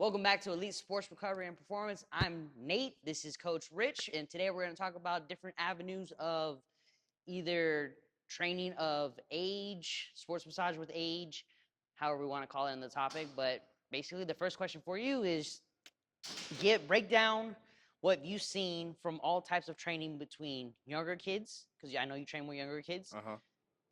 Welcome back to Elite Sports Recovery and Performance. I'm Nate. This is Coach Rich, and today we're going to talk about different avenues of either training of age, sports massage with age, however we want to call it in the topic. But basically, the first question for you is break down what you've seen from all types of training between younger kids, because I know you train with younger kids, Uh huh.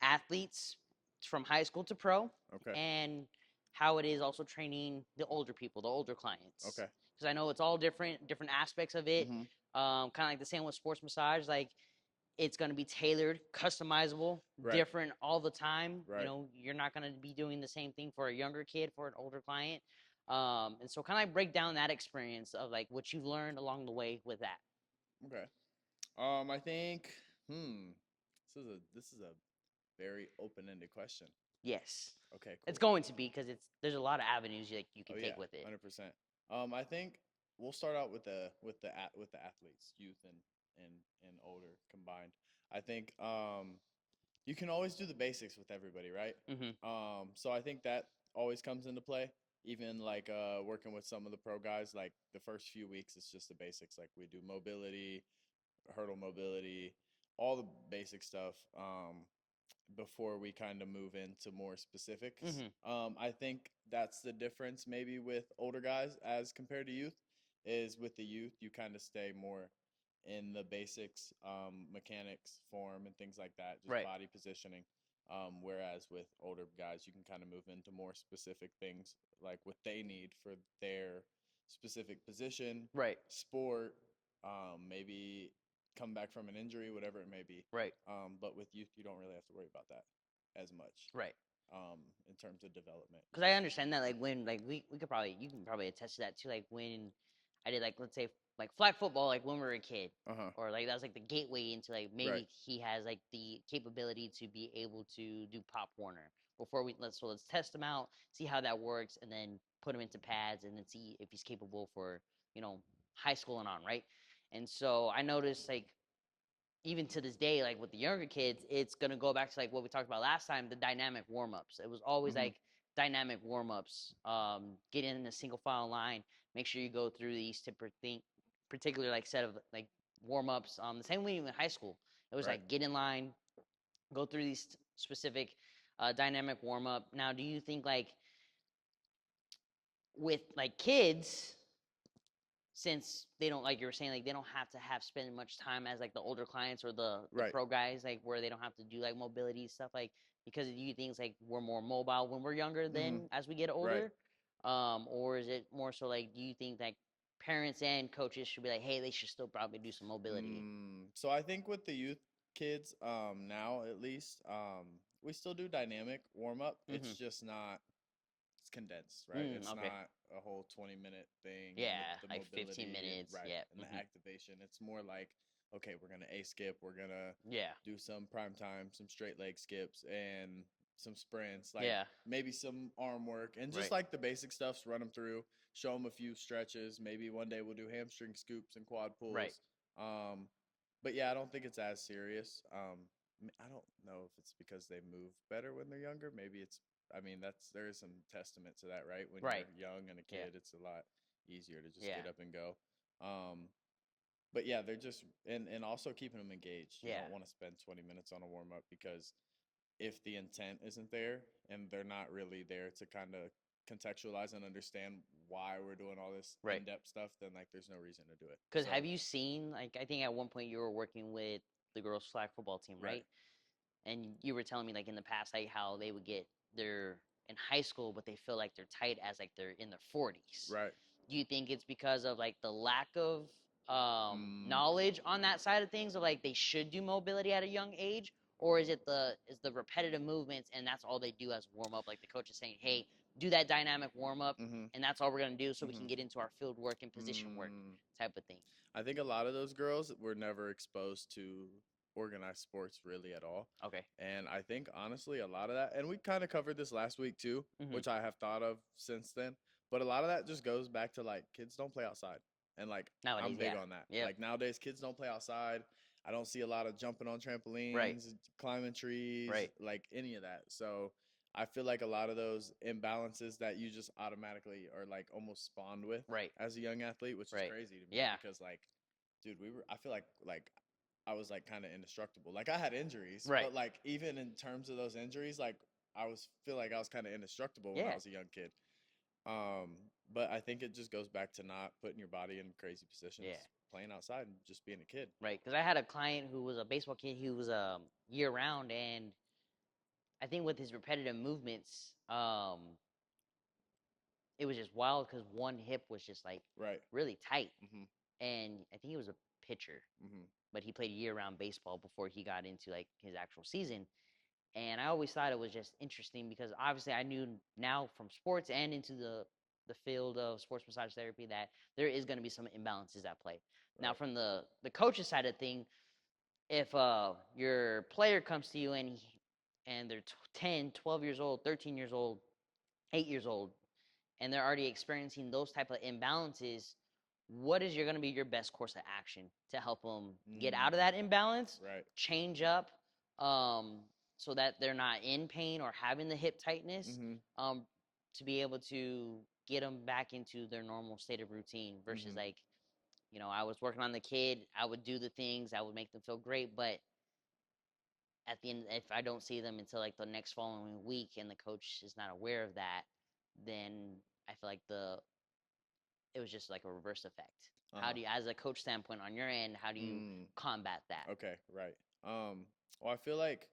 athletes from high school to pro, Okay. and how it is also training the older people, the older clients. Okay. Because I know it's all different aspects of it. Mm-hmm. Kind of like the same with sports massage. Like it's going to be tailored, customizable, Right. different all the time. Right. You're not going to be doing the same thing for a younger kid, for an older client. And so kind of like break down that experience of like what you've learned along the way with that. Okay. I think. This is a very open-ended question. Yes, Okay. it's Cool. going to be because there's a lot of avenues you Oh can yeah. take with it. 100%. I think we'll start out with the athletes, youth and and older combined. I think you can always do the basics with everybody, right? Mm-hmm. So I think that always comes into play. Even like working with some of the pro guys, like the first few weeks, it's just the basics. Like we do mobility, hurdle mobility, all the basic stuff before we kind of move into more specifics. Mm-hmm. I think that's the difference maybe with older guys as compared to youth. Is with the youth, you kind of stay more in the basics, mechanics, form, and things like that, just Right. body positioning. Whereas with older guys, you can kind of move into more specific things, like what they need for their specific position, Right. sport, maybe come back from an injury, whatever it may be. Right. But with youth, you don't really have to worry about that as much Right. in terms of development. Because I understand that like when like we could probably you can probably attest to that too. Like when I did like let's say like flag football like when we were a kid, Uh huh. or like that was like the gateway into like Right. maybe he has like the capability to be able to do Pop Warner. Before let's test him out, see how that works, and then put him into pads, and then see if he's capable for high school and on, right? And so I noticed like even to this day, like with the younger kids, it's gonna go back to like what we talked about last time, the dynamic warm ups. It was always Mm-hmm. like dynamic warm ups. Get in a single file line. Make sure you go through these particular like set of like warm ups. The same way in high school, it was Right. like get in line, go through these specific dynamic warm up. Now, do you think like with like kids, since they don't like you were saying like they don't have to have spend much time as like the older clients or the Right. pro guys like where they don't have to do like mobility stuff like because you think like we're more mobile when we're younger Mm-hmm. than as we get Right. older, or is it more so like do you think like parents and coaches should be like hey they should still probably do some mobility? So I think with the youth kids, now at least, we still do dynamic warm up. It's Mm-hmm. just not. It's condensed, right? It's Okay. not a whole 20-minute thing, and Yeah, the like 15 mobility and minutes. right Yeah. and the Mm-hmm. activation. It's more like, okay, we're gonna a skip, we're gonna Yeah. do some prime time, some straight leg skips, and some sprints, like Yeah. maybe some arm work, and just Right. like the basic stuffs. Run them through, show them a few stretches. Maybe one day we'll do hamstring scoops and quad Right. pulls. Um, but yeah, I don't think it's as serious. I don't know if it's because they move better when they're younger. Maybe it's. I mean, there is some testament to that, right? When Right. you're young and a Yeah. kid, it's a lot easier to just Yeah. get up and go. Um, but yeah, they're just and also keeping them engaged. You Yeah. don't want to spend 20 minutes on a warm up because if the intent isn't there and they're not really there to kind of contextualize and understand why we're doing all this Right. in-depth stuff, then like there's no reason to do it. Because So have you seen like I think at one point you were working with the girls flag football team, right, right? And you were telling me like in the past like how they would get their in high school, but they feel like they're tight as like they're in their 40s. right. Do you think it's because of like the lack of Mm, knowledge on that side of things of like they should do mobility at a young age, or is it the repetitive movements and that's all they do as warm up? Like the coach is saying, hey, do that dynamic warm up, mm-hmm, and that's all we're gonna do so we mm-hmm. can get into our field work and position work Mm. type of thing. I think a lot of those girls were never exposed to organized sports really at all. Okay. And I think honestly, a lot of that, and we kind of covered this last week too, Mm-hmm. which I have thought of since then. But a lot of that just goes back to like kids don't play outside. And like, I'm Nowadays, big yeah. on that. Yep. Like nowadays, kids don't play outside. I don't see a lot of jumping on Right. trampolines, climbing trees, Right. like any of that. So I feel like a lot of those imbalances that you just automatically are like almost spawned with Right. as a young athlete, which is Right. crazy to me Yeah. because like, dude, I feel like I was like kind of indestructible. Like I had injuries, Right. but like even in terms of those injuries, like feel like I was kind of indestructible when I Yeah. was a young kid. Um, but I think it just goes back to not putting your body in crazy positions, Yeah. playing outside and just being a kid. Right. Because I had a client who was a baseball kid. He was year round, and I think with his repetitive movements, it was just wild because one hip was just like Right. really tight, Mhm. and I think he was a pitcher, Mhm. but he played year round baseball before he got into like his actual season. And I always thought it was just interesting because obviously I knew now from sports and into the field of sports massage therapy that there is going to be some imbalances at play. Now Right. from the coach's side of thing, if your player comes to you and they're 10, 12 years old, 13 years old, 8 years old, and they're already experiencing those type of imbalances, what is going to be your best course of action to help them get out of that imbalance, Right. change up, um, so that they're not in pain or having the hip tightness, Mhm. to be able to get them back into their normal state of routine versus Mhm. like, I was working on the kid, I would do the things, I would make them feel great, but at the end, if I don't see them until like the next following week and the coach is not aware of that, then I feel like it was just like a reverse effect. How Uh-huh. do you, as a coach standpoint on your end, how do you Mm. combat that? Okay. Right. Well, I feel like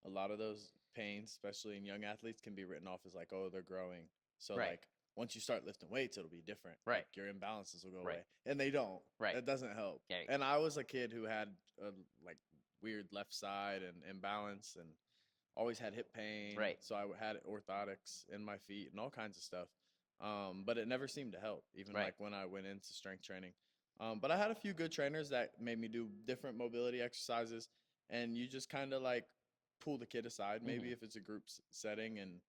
a lot of those pains, especially in young athletes, can be written off as like, oh, they're growing. So Right. like once you start lifting weights, it'll be different. Right. Like your imbalances will go Right. away, and they don't. Right. It doesn't help. Yeah. And I was a kid who had a like weird left side and imbalance, and always had hip pain. Right. So I had orthotics in my feet and all kinds of stuff. But it never seemed to help, even Right. like when I went into strength training. But I had a few good trainers that made me do different mobility exercises, and you just kind of like pull the kid aside, maybe Mhm. if it's a group setting. And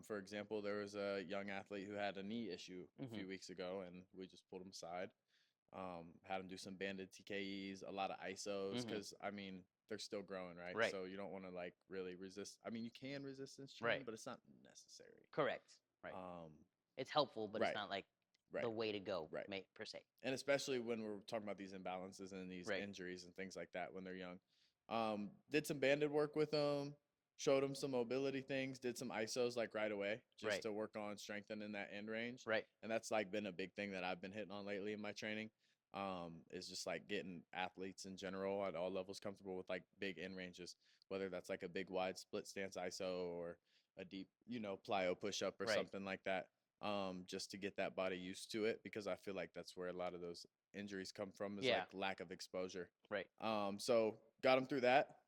for example, there was a young athlete who had a knee issue a Mhm. few weeks ago, and we just pulled him aside. Had him do some banded TKEs, a lot of ISOs, Mhm. because I mean they're still growing, right? Right. So you don't want to like really resist. I mean, you can resistance train, Right. but it's not necessary. Correct. Right. Um, It's helpful, but it's right, not like right, the way to go, right. per se. And especially when we're talking about these imbalances and these Right. injuries and things like that when they're young. Did some banded work with them, showed them some mobility things, did some ISOs like right away just Right. to work on strengthening that end range. Right. And that's like been a big thing that I've been hitting on lately in my training. Is just like getting athletes in general at all levels comfortable with like big end ranges, whether that's like a big wide split stance ISO or a deep, plyo push up or Right. something like that. Just to get that body used to it, because I feel like that's where a lot of those injuries come from is Yeah. like lack of exposure. Right. So got him through that,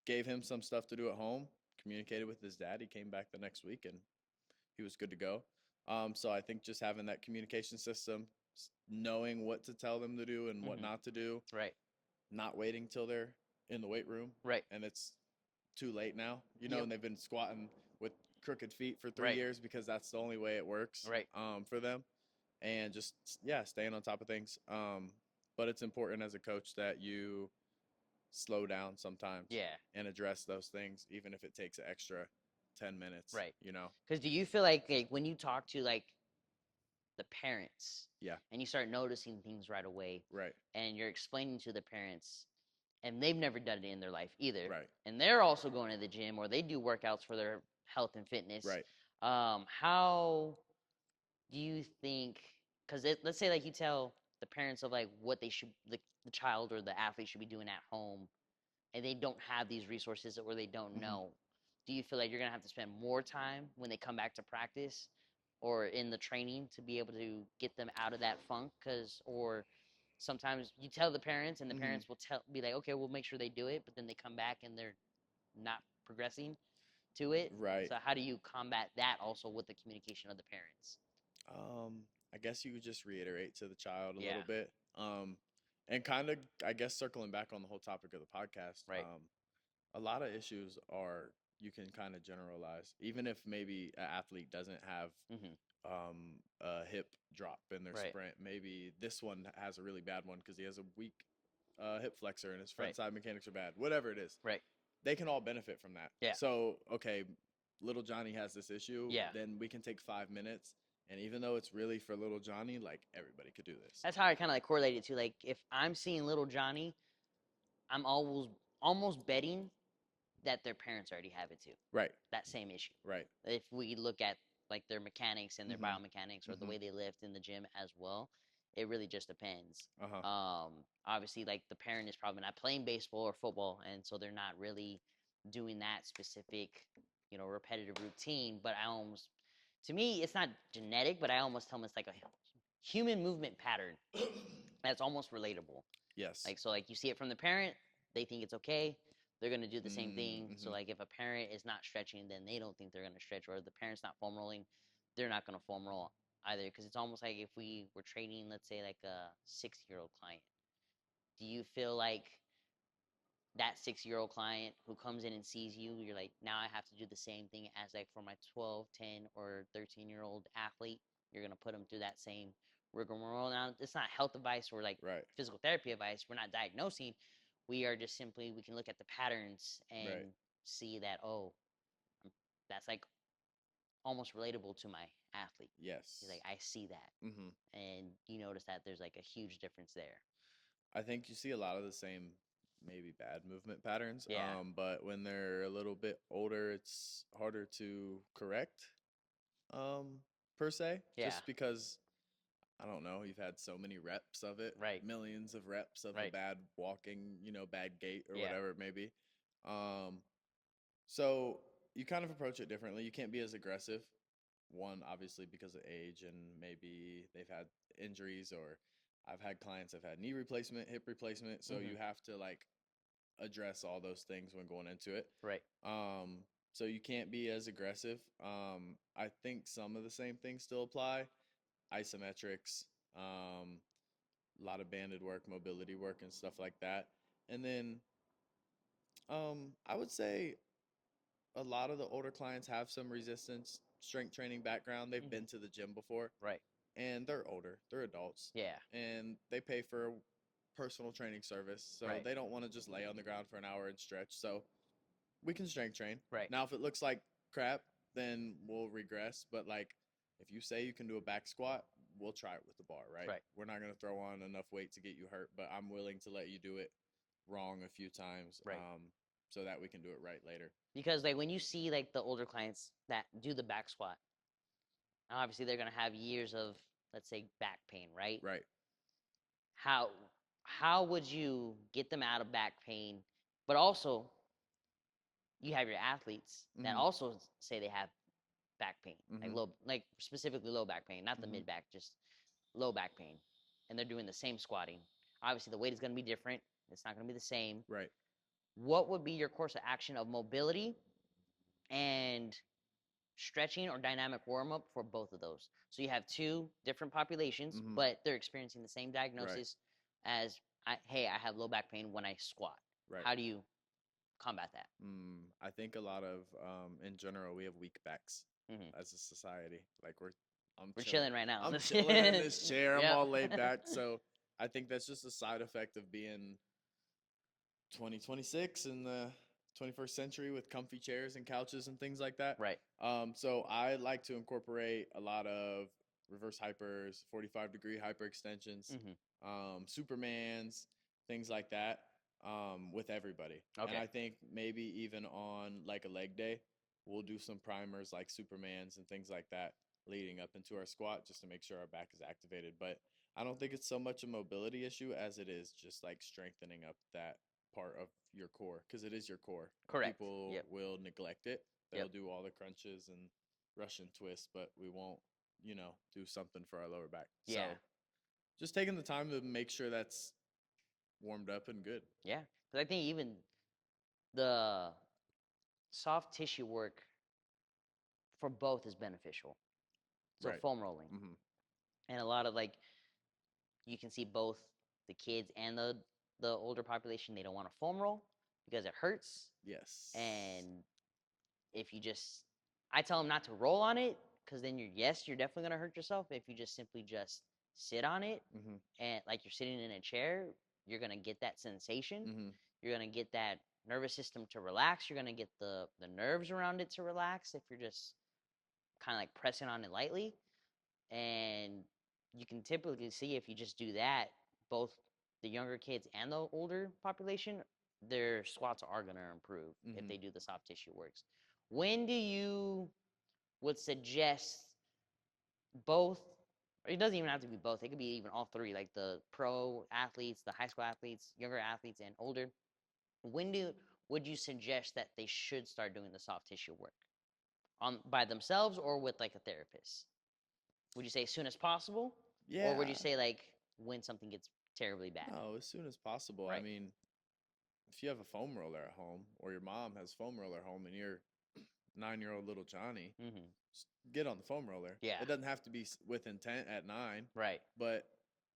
gave him some stuff to do at home, communicated with his dad. He came back the next week and he was good to go. So I think just having that communication system, knowing what to tell them to do and what Mhm. not to do, Right. not waiting till they're in the weight room Right. and it's too late now, Yep. and they've been squatting with crooked feet for 3 Right. years because that's the only way it works, Right. for them. And just, yeah, staying on top of things. But it's important as a coach that you slow down sometimes Yeah. and address those things, even if it takes an extra 10 minutes, Right. you know? Because do you feel like when you talk to like the parents Yeah, and you start noticing things right away right, and you're explaining to the parents and they've never done it in their life either, right, and they're also going to the gym or they do workouts for their health and fitness, right. how do you think, because let's say like you tell the parents of like what they should, the child or the athlete should be doing at home, and they don't have these resources or they don't Hmm. know, do you feel like you're going to have to spend more time when they come back to practice or in the training to be able to get them out of that funk? Because or sometimes you tell the parents and the Hmm. parents will be like, okay, we'll make sure they do it, but then they come back and they're not progressing to it. Right. So how do you combat that also with the communication of the parents? I guess you would just reiterate to the child a Yeah. little bit. And kind of, I guess, circling back on the whole topic of the podcast, Right. a lot of issues are you can kind of generalize, even if maybe an athlete doesn't have Mm-hmm. a hip drop in their Right. sprint. Maybe this one has a really bad one because he has a weak hip flexor and his front Right. side mechanics are bad. Whatever it is, Right. they can all benefit from that. Yeah. So, okay, little Johnny has this issue, Yeah. then we can take 5 minutes. And even though it's really for little Johnny, like everybody could do this. That's how I kind of like correlate it to. Like, if I'm seeing little Johnny, I'm almost betting that their parents already have it too. Right. That same issue. Right. If we look at like their mechanics and their Mhm. biomechanics or the Mhm. way they lift in the gym as well, it really just depends. Uh-huh. Obviously, like the parent is probably not playing baseball or football, and so they're not really doing that specific, repetitive routine. But to me, it's not genetic, but I almost tell them it's like a human movement pattern that's almost relatable. Yes. Like, so like you see it from the parent, they think it's okay. They're gonna do the same thing. Mm-hmm. So like if a parent is not stretching, then they don't think they're gonna stretch, or the parent's not foam rolling, they're not gonna foam roll either. Because it's almost like if we were training, let's say like a 6-year-old client, do you feel like that 6-year-old client who comes in and sees you, you're like, now I have to do the same thing as like for my 12, 10, or 13-year-old athlete? You're gonna put them through that same rigmarole. Now it's not health advice or like Right. physical therapy advice. We're not diagnosing. We are just simply, we can look at the patterns and Right. see that, oh, that's like almost relatable to my athlete. Yes. Like, I see that. Mm-hmm. And you notice that there's like a huge difference there. I think you see a lot of the same, maybe bad movement patterns. Yeah. But when they're a little bit older, it's harder to correct. Per se, Yeah. just because I don't know, you've had so many reps of it, Right. millions of reps of a Right. bad walking, bad gait or Yeah. whatever it may be. So you kind of approach it differently. You can't be as aggressive. One, obviously, because of age and maybe they've had injuries, or I've had clients have had knee replacement, hip replacement. So you have to like address all those things when going into it. Right. So you can't be as aggressive. I think some of the same things still apply. Isometrics, a lot of banded work, mobility work, and stuff like that. And then I would say a lot of the older clients have some resistance strength training background. They've been to the gym before. Right. And they're older. They're adults. Yeah. And they pay for a personal training service. So Right. they don't want to just lay on the ground for an hour and stretch. So we can strength train. Right. Now, if it looks like crap, then we'll regress. But like, if you say you can do a back squat, we'll try it with the bar, right? Right. We're not going to throw on enough weight to get you hurt, but I'm willing to let you do it wrong a few times, Right. so that we can do it right later. Because like when you see like the older clients that do the back squat, obviously they're gonna have years of, let's say, back pain, right? Right. How would you get them out of back pain? But also, you have your athletes that Mhm. also say they have back pain, like Mhm. like specifically low back pain, not the Mhm. mid back, just low back pain, and they're doing the same squatting. Obviously, the weight is gonna be different. It's not gonna be the same. Right. What would be your course of action of mobility and stretching or dynamic warm up for both of those? So you have two different populations, Mhm. but they're experiencing the same Right. diagnosis as, hey, I have low back pain when I squat. Right. How do you combat that? I think a lot of, in general, we have weak backs Mhm. as a society. Like We're chilling right now. I'm chilling in this chair. I'm Yep. all laid back. So I think that's just a side effect of being 2026 in the 21st century with comfy chairs and couches and things like that. Right. So I like to incorporate a lot of reverse hypers, 45-degree hyperextensions, Supermans, things like that, with everybody. Okay. And I think maybe even on like a leg day, we'll do some primers like Supermans and things like that leading up into our squat just to make sure our back is activated. But I don't think it's so much a mobility issue as it is just like strengthening up that part of your core, because it is your core. Correct. People Yep. will neglect it. They'll Yep. do all the crunches and Russian twists, but we won't, do something for our lower back. Yeah. So just taking the time to make sure that's warmed up and good. Yeah. Because I think even the soft tissue work for both is beneficial. So Right. foam rolling. Mm-hmm. And a lot of like, you can see both the kids and the older population, they don't want to foam roll because it hurts. Yes. And if you just, I tell them not to roll on it, because then you're definitely gonna hurt yourself. If you just simply just sit on it, Mm-hmm. and like you're sitting in a chair, you're gonna get that sensation. Mm-hmm. You're gonna get that nervous system to relax. You're gonna get the nerves around it to relax if you're just kind of like pressing on it lightly. And you can typically see if you just do that, both the younger kids and the older population, their squats are gonna improve if Mm-hmm. they do the soft tissue works. When do you would suggest both, or it doesn't even have to be both, it could be even all three, like the pro athletes, the high school athletes, younger athletes, and older. When do would you suggest that they should start doing the soft tissue work on by themselves or with like a therapist? Would you say as soon as possible, or would you Yeah. say like when something gets terribly bad? No, as soon as possible. I Right. mean, if you have a foam roller at home, or your mom has foam roller at home, and you're 9-year-old little Johnny, Mm-hmm. just get on the foam roller. Yeah. It doesn't have to be with intent at 9, Right. but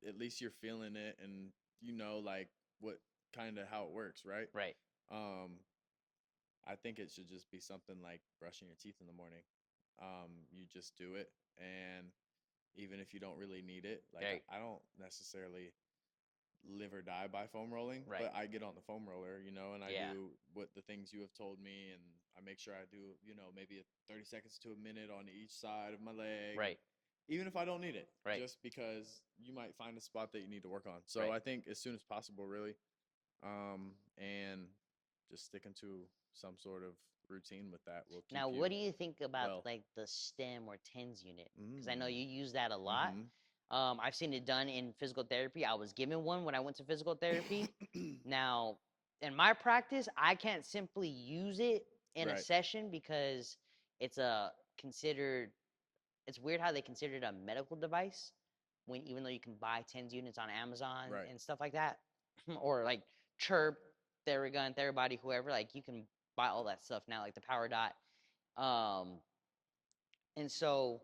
at least you're feeling it, and you know like what kind of how it works, right? Right. Um, I think it should just be something like brushing your teeth in the morning. You just do it, and even if you don't really need it, like Right. I don't necessarily live or die by foam rolling, Right. but I get on the foam roller, and I Yeah. do what the things you have told me, and I make sure I do, maybe 30 seconds to a minute on each side of my leg, Right. even if I don't need it, Right. just because you might find a spot that you need to work on. So Right. I think as soon as possible, really, and just sticking to some sort of routine with that will keep Now, you what do you think about well. like the stem or tens unit? Because I know Mm. you use that a lot. Mm-hmm. I've seen it done in physical therapy. I was given one when I went to physical therapy. Now, in my practice, I can't simply use it in a Right. session because it's a considered. It's weird how they consider it a medical device when even though you can buy tens units on Amazon Right. and stuff like that, or like Chirp, Theragun, Therabody, whoever. Like you can buy all that stuff now, like the Power Dot. Um, and so,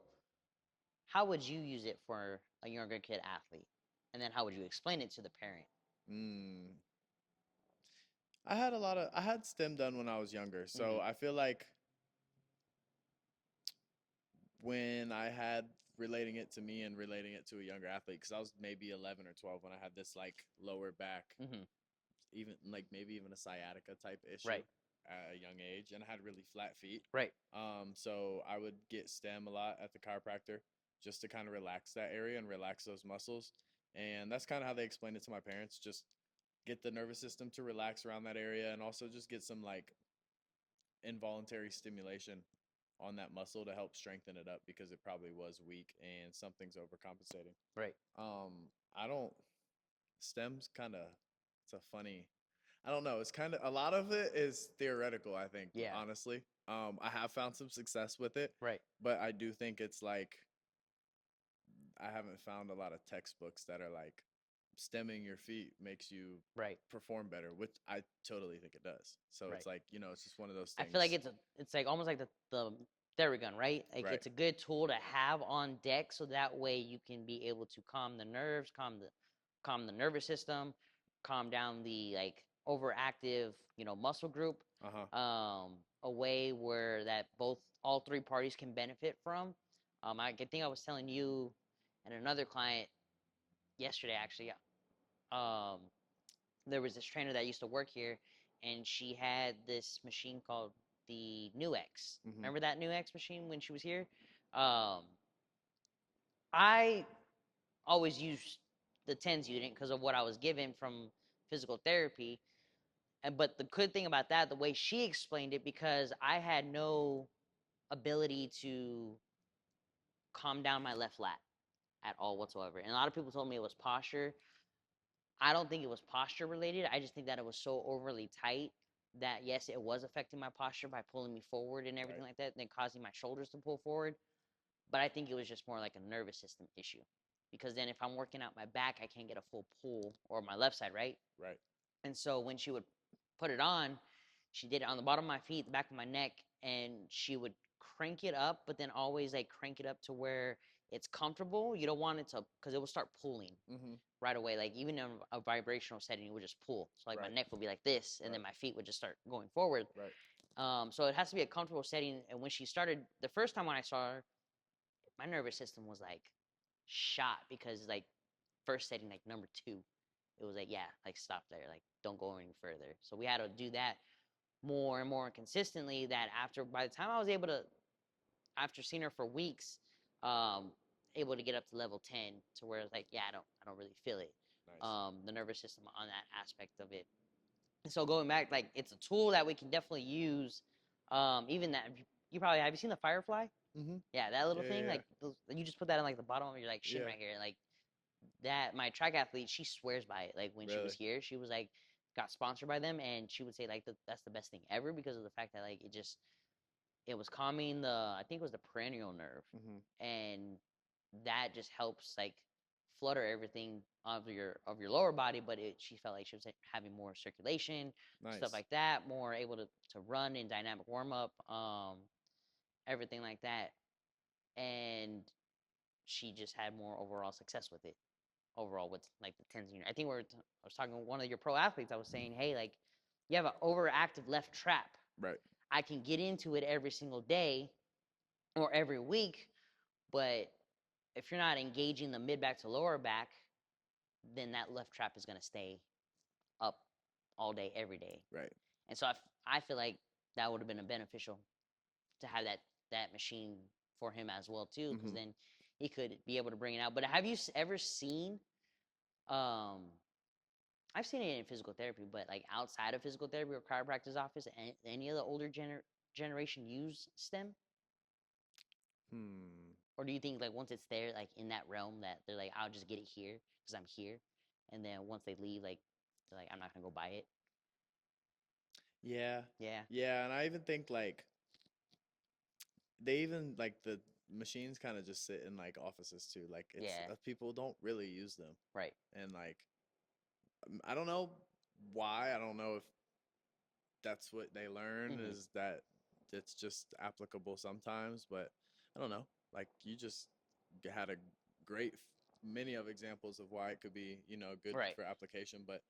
how would you use it for a younger kid athlete? And then how would you explain it to the parent? Mm. I had STEM done when I was younger, Mm-hmm. so I feel like when I had relating it to me and relating it to a younger athlete, because I was maybe 11 or 12 when I had this like lower back, Mm-hmm. even like maybe even a sciatica type issue Right. at a young age, and I had really flat feet. Right. So I would get stem a lot at the chiropractor just to kind of relax that area and relax those muscles. And that's kind of how they explained it to my parents. Just get the nervous system to relax around that area, and also just get some like involuntary stimulation on that muscle to help strengthen it up because it probably was weak and something's overcompensating. Right. I don't stems kind of it's a funny I don't know. It's kind of a lot of it is theoretical, I think, Yeah. honestly. I have found some success with it, Right. but I do think it's like I haven't found a lot of textbooks that are like stemming your feet makes you Right. perform better, which I totally think it does. So Right. it's like, it's just one of those I feel like things. it's like almost like the Theragun, right? Like Right. it's a good tool to have on deck, so that way you can be able to calm the nerves, calm the nervous system, calm down the like overactive, muscle group. Uh-huh. A way where that all three parties can benefit from. I think I was telling you and another client yesterday actually. Um, there was this trainer that used to work here, and she had this machine called the New X. Mhm. Remember that New X machine when she was here? Um, I always used the tens unit because of what I was given from physical therapy. And but the good thing about that, the way she explained it, because I had no ability to calm down my left lat at all whatsoever. And a lot of people told me it was posture. I don't think it was posture related. I just think that it was so overly tight that yes, it was affecting my posture by pulling me forward and everything Right. like that, and then causing my shoulders to pull forward. But I think it was just more like a nervous system issue. Because then if I'm working out my back, I can't get a full pull, or my left side, right? Right. And so when she would put it on, she did it on the bottom of my feet, the back of my neck, and she would crank it up, but then always like crank it up to where it's comfortable. You don't want it to, because it will start pulling Mhm. right away. Like even in a vibrational setting, it would just pull. So like my Right. neck would be like this, and then Right. my feet would just start going forward. Right. So it has to be a comfortable setting. And when she started, the first time when I saw her, my nervous system was like shot because like first setting like number two, it was like, yeah, like stop there, like don't go any further. So we had to do that more and more consistently. That after by the time I was able to, after seeing her for weeks, able to get up to level 10 to where it's like, yeah, I don't really feel it. Nice. The nervous system on that aspect of it. And so going back, like it's a tool that we can definitely use. Even that you probably have you seen the Firefly? Mm-hmm. Yeah, that little Yeah, thing. yeah, Like you just put that on like the bottom of your like shin yeah. right here. Like that, my track athlete, she swears by it. Like when she was Really? here, she was like got sponsored by them, and she would say like that's the best thing ever because of the fact that like it was calming the, I think it was the perennial nerve, Mm-hmm. and that just helps like flutter everything of your lower body. But she felt like she was like, having more circulation, stuff Nice. like that, more able to run in dynamic warm up, everything like that, and she just had more overall success with it. Overall, with like the tens unit, I think I was talking to one of your pro athletes. I was saying, hey, like you have an overactive left trap. Right. I can get into it every single day or every week, but if you're not engaging the mid back to lower back, then that left trap is going to stay up all day, every day. Right. And so I feel like that would have been a beneficial to have that machine for him as well too, because Mm-hmm. then he could be able to bring it out. But have you ever seen? Um, I've seen it in physical therapy, but like outside of physical therapy or chiropractor's office, any of the older generation use STEM? Hmm. Or do you think like once it's there, like in that realm, that they're like, I'll just get it here because I'm here, and then once they leave, like they're like, I'm not gonna go buy it. Yeah. Yeah. Yeah, and I even think like they even like the machines kind of just sit in like offices too. Like it's Yeah. people don't really use them, Right. and like I don't know why. I don't know if that's what they learn Mm-hmm. is that it's just applicable sometimes, but I don't know. Like you just had a great many of examples of why it could be, good Right. for application, but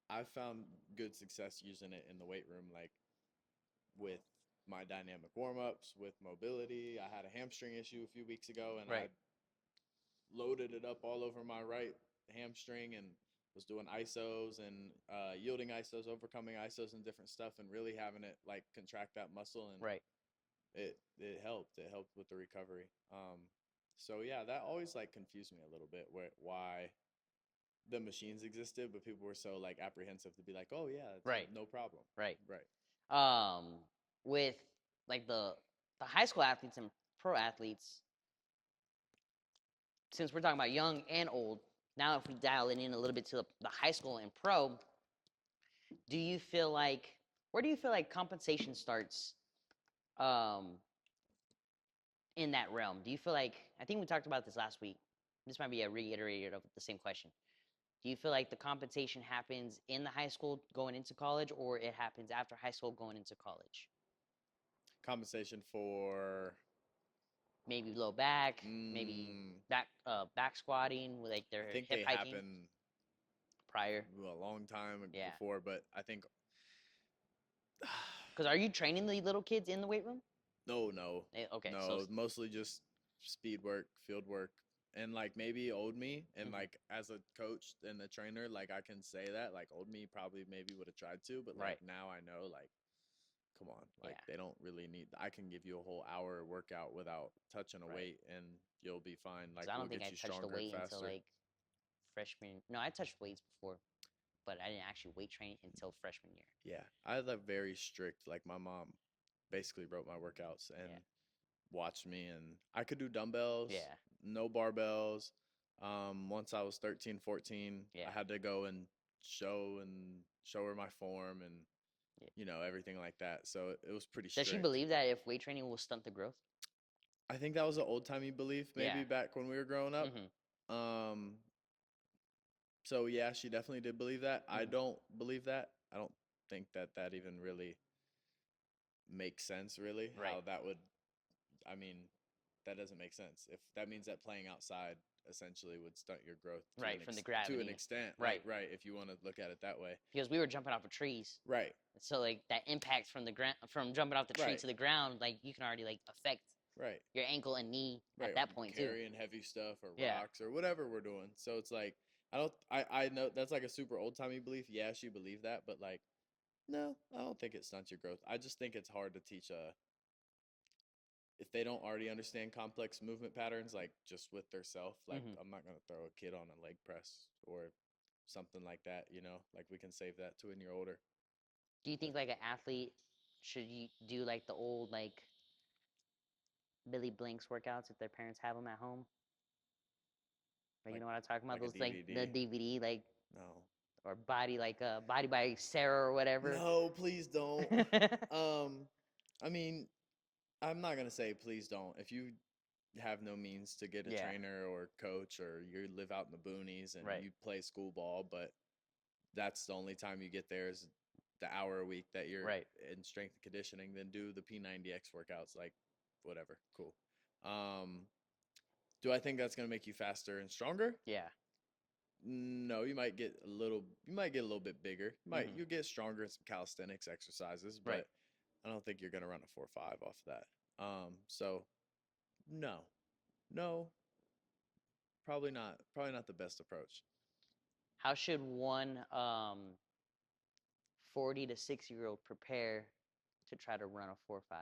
I've found good success using it in the weight room, like with my dynamic warm ups, with mobility. I had a hamstring issue a few weeks ago, and I Right. loaded it up all over my right hamstring and was doing isos and yielding isos, overcoming isos and different stuff, and really having it like contract that muscle, and Right. it helped. It helped with the recovery. So yeah, that always like confused me a little bit why the machines existed, but people were so like apprehensive to be like, oh yeah, it's Right. no problem. Right. Right. Um, with like the high school athletes and pro athletes, since we're talking about young and old, now if we dial it in a little bit to the high school and pro, do you feel like where do you feel like compensation starts um, in that realm? Do you feel like I think we talked about this last week? This might be a reiterated of the same question. Do you feel like the compensation happens in the high school going into college, or it happens after high school going into college? Compensation for Maybe low back, maybe mm, back squatting with like I their think hip they hiking happen prior. a long time Yeah. before, but I think Because are you training the little kids in the weight room? no, no, Okay, so no. Mostly just speed work, field work, and like maybe old me. And mhm, like as a coach and a trainer, like I can say that like old me probably maybe would have tried to, but like right, now I know like come on, like yeah, they don't really need. I can give you a whole hour workout without touching a right. weight, and you'll be fine. Because Like I don't we'll think get I you touched a stronger and weight until faster. like freshman. No, I touched weights before, but I didn't actually weight train until freshman year. Yeah, I had like very strict. Like my mom basically wrote my workouts and Yeah, watched me, and I could do dumbbells, yeah, no barbells. Once I was 13, 14, I yeah, had to go and show her my form and yeah. everything like that. So it was pretty Does she strict. believe that if weight training will stunt the growth? I think that was an old timey belief, Yeah. maybe back when we were growing up. Mhm. Um, so yeah, she definitely did believe that. I Mhm. don't believe that. I don't think that even really makes sense. Really, Right. how that would. I mean, that doesn't make sense. If that means that playing outside essentially would stunt your growth Right. From the to an gravity. extent, like Right. right, if you want to look at it that way. Because we were jumping off of trees. Right. So like that impact from the ground, from jumping off the tree Right. to the ground, like you can already like affect. Right. your ankle and knee Right. at that point too. Carrying heavy stuff or Yeah. rocks or whatever we're doing. So it's like I know that's like a super old timey belief. Yes, you believe that, but like no, I don't think it stunts your growth. I just think it's hard to teach a if they don't already understand complex movement patterns, like just with their self. Like Mhm. I'm not gonna throw a kid on a leg press or something like that. Like we can save that to when you're older. Do you think like an athlete should you do like the old like Billy Blanks workouts if their parents have them at home? Like, you Like know what I'm talking about? like a Those like the DVD. DVD like No. or body by Sarah or whatever. No, please don't. Um, I mean, I'm not gonna say please don't. If you have no means to get a Yeah. trainer or coach, or you live out in the boonies and Right. you play school ball, but that's the only time you get there is the hour a week that you're Right. in strength and conditioning, then do the P90X workouts, like whatever, cool. Um, do I think that's gonna make you faster and stronger? Yeah. No, you might get a little bit bigger. Mhm. You get stronger in some calisthenics exercises, Right. but I don't think you're gonna run a 4.5 off of that. So no, no, probably not the best approach. How should one 40 to 6-year-old prepare to try to run a 4.5?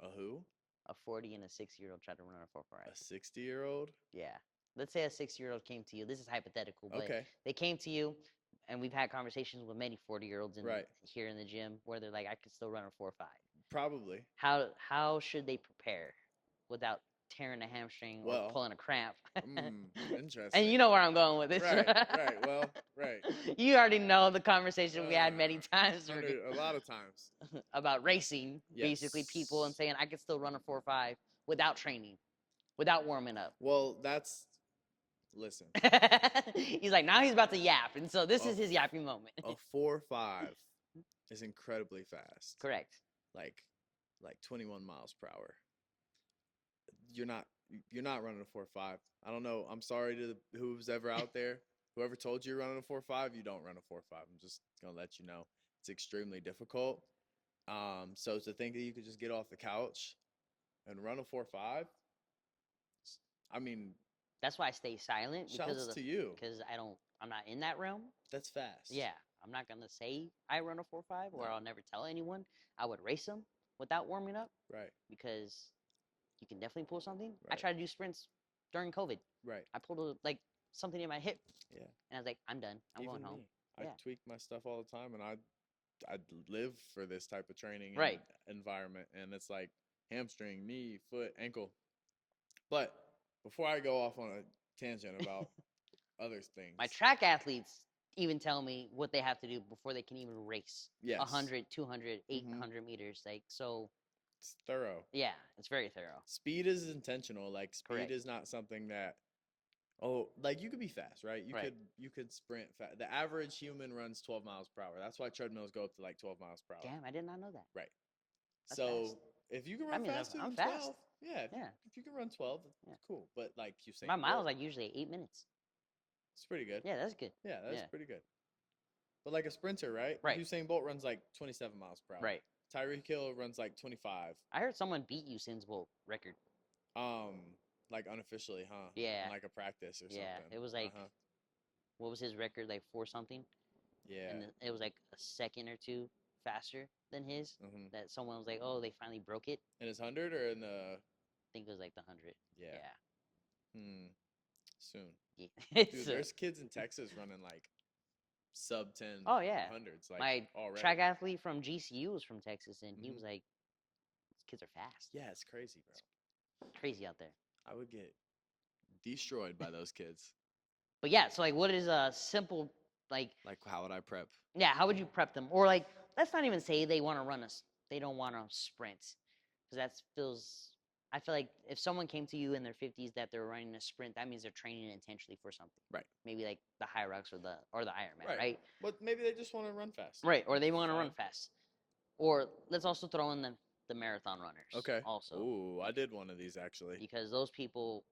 A who? A 40 and a 6-year-old try to run a 4.5. A 60-year-old? Yeah. Let's say a 6-year-old came to you. This is hypothetical, but Okay, they came to you, and we've had conversations with many 40-year-olds right. here in the gym where they're like, I could still run a 4.5. Probably. How should they prepare without tearing a hamstring or Well, pulling a cramp? And interesting. you know where I'm going with this. Right, right. Well, right. You already know the conversation we had many times A lot of times. about racing, basically people and Yes. saying I could still run a 4.5 without training, without warming up. Well, listen. He's like, now he's about to yap, and so this A is his yapping moment. a 4.5 is incredibly fast. Correct. Like 21 miles per hour. You're not you're not running a 4.5. I don't know. I'm sorry to who's ever out there. Whoever told you you're running a 4.5, you don't run a 4.5. I'm just gonna let you know it's extremely difficult. So to think that you could just get off the couch and run a 4.5, I mean, That's why I stay silent shouts to you. because I'm not in that realm. That's fast. Yeah, I'm not gonna say I run a 4.5 or No. I'll never tell anyone. I would race them without warming up Right. because you can definitely pull something. I Right. tried to do sprints during COVID. Right. I pulled something in my hip, Yeah. and I was like, I'm done. I'm Even going home. me. I Yeah. tweak my stuff all the time, and I live for this type of training and Right. environment, and it's like hamstring, knee, foot, ankle. But before I go off on a tangent about other things, My track athletes even tell me what they have to do before they can even race. yes, 100, 200, Mhm. 800 meters. Like, so, it's thorough. yeah, it's very thorough. Speed is intentional. Like speed Correct. is not something that like you could be fast, right? Right. You could sprint fast. The average human runs 12 miles per hour. That's why treadmills go up to like 12 miles per hour. Damn, I did not know that. Right. That's So fast. if you can That run means faster I'm than fast. 12, yeah, Yeah. if you can run 12, Yeah. cool. But like Usain My miles Bolt, like usually 8 minutes. it's pretty good. Yeah, that's good. Yeah, that's Yeah. pretty good. But like a sprinter, right? Right. Usain Bolt runs like 27 miles per hour. Right. Tyreek Hill runs like 25. I heard someone beat Usain's Bolt record. Like unofficially, huh? Yeah. In like a practice or Yeah, something. it was like, Uh-huh. what was his record? Like 4 something? Yeah. And it was like a second or two faster than his. Mm-hmm. That someone was like, oh, they finally broke it. In his 100 or in the I think it was like the 100. yeah. Soon. Yeah. Dude, there's kids in Texas running like sub 10 Oh, yeah. hundreds like My already. track athlete from GCU was from Texas, and he Mhm. was like, these kids are fast. Yeah, it's crazy, bro. Crazy out there. I would get destroyed by those kids. But yeah, so like, what is a simple, like, How would I prep? yeah, how would you prep them? Or like, let's not even say they want to they don't want to sprint, because I feel like if someone came to you in their 50s that they're running a sprint, that means they're training intentionally for something. Right. Maybe like the High Rocks or the Ironman, right? But maybe they just want to run fast. Right, or they want to run Fine. fast. Or let's also throw in the marathon runners. Okay. Also. Ooh, I did one of these actually. Because those people,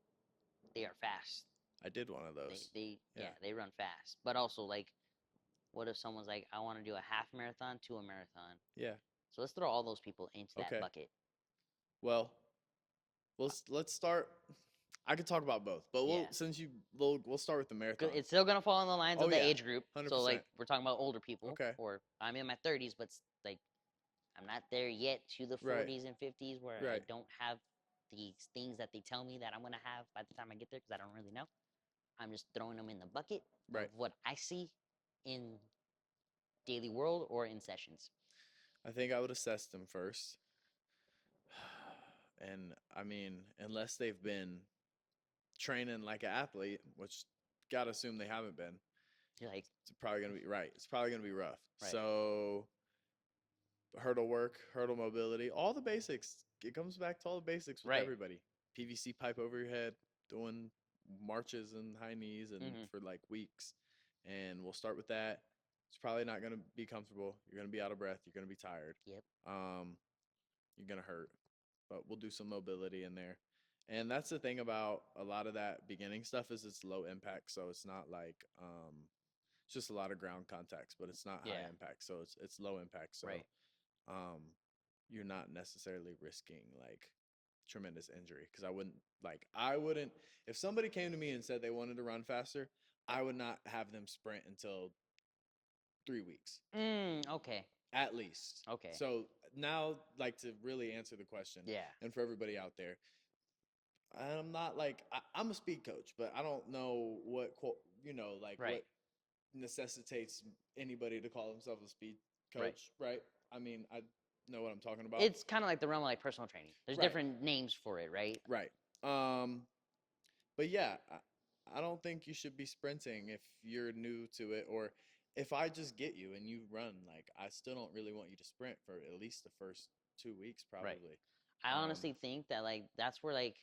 they are fast. I did one of those. Yeah, they run fast. But also, like, what if someone's like, I want to do a half marathon to a marathon? Yeah. So let's throw all those people into that Okay. bucket. Well, let's start. I could talk about both, but Yeah. we'll start with the marathon. It's still gonna fall in the lines Oh of the yeah, age group. So 100%. like we're talking about older people, Okay. or I'm in my 30s, but like I'm not there yet to the Right. 40s and 50s where I Right. don't have these things that they tell me that I'm gonna have by the time I get there because I don't really know. I'm just throwing them in the bucket of Right. what I see in daily world or in sessions. I think I would assess them first. And I mean, unless they've been training like an athlete, which gotta assume they haven't been, You're like, it's probably gonna be right. It's probably gonna be rough. right, So hurdle work, hurdle mobility, all the basics. It comes back to all the basics with right, everybody. PVC pipe over your head, doing marches and high knees and mm-hmm. for like weeks. And we'll start with that. It's probably not gonna be comfortable. You're gonna be out of breath. You're gonna be tired. Yep. You're gonna hurt. But we'll do some mobility in there. And that's the thing about a lot of that beginning stuff is it's low impact, so it's not like it's just a lot of ground contacts, but it's not high Yeah. impact, so it's low impact. So Right. um, you're not necessarily risking like tremendous injury because I wouldn't if somebody came to me and said they wanted to run faster, I would not have them sprint until 3 weeks Okay. at least. Okay. So now, like to really answer the question, Yeah. and for everybody out there, I'm not like I'm a speed coach, but I don't know what like Right. what necessitates anybody to call themselves a speed Right. coach, right? I mean, I know what I'm talking about. It's kind of like the realm of like personal training. There's Right. different names for it, right? Right. Um, but yeah, I don't think you should be sprinting if you're new to it, or if I just get you and you run, like I still don't really want you to sprint for at least the first 2 weeks, Right. probably. I honestly think that like that's where like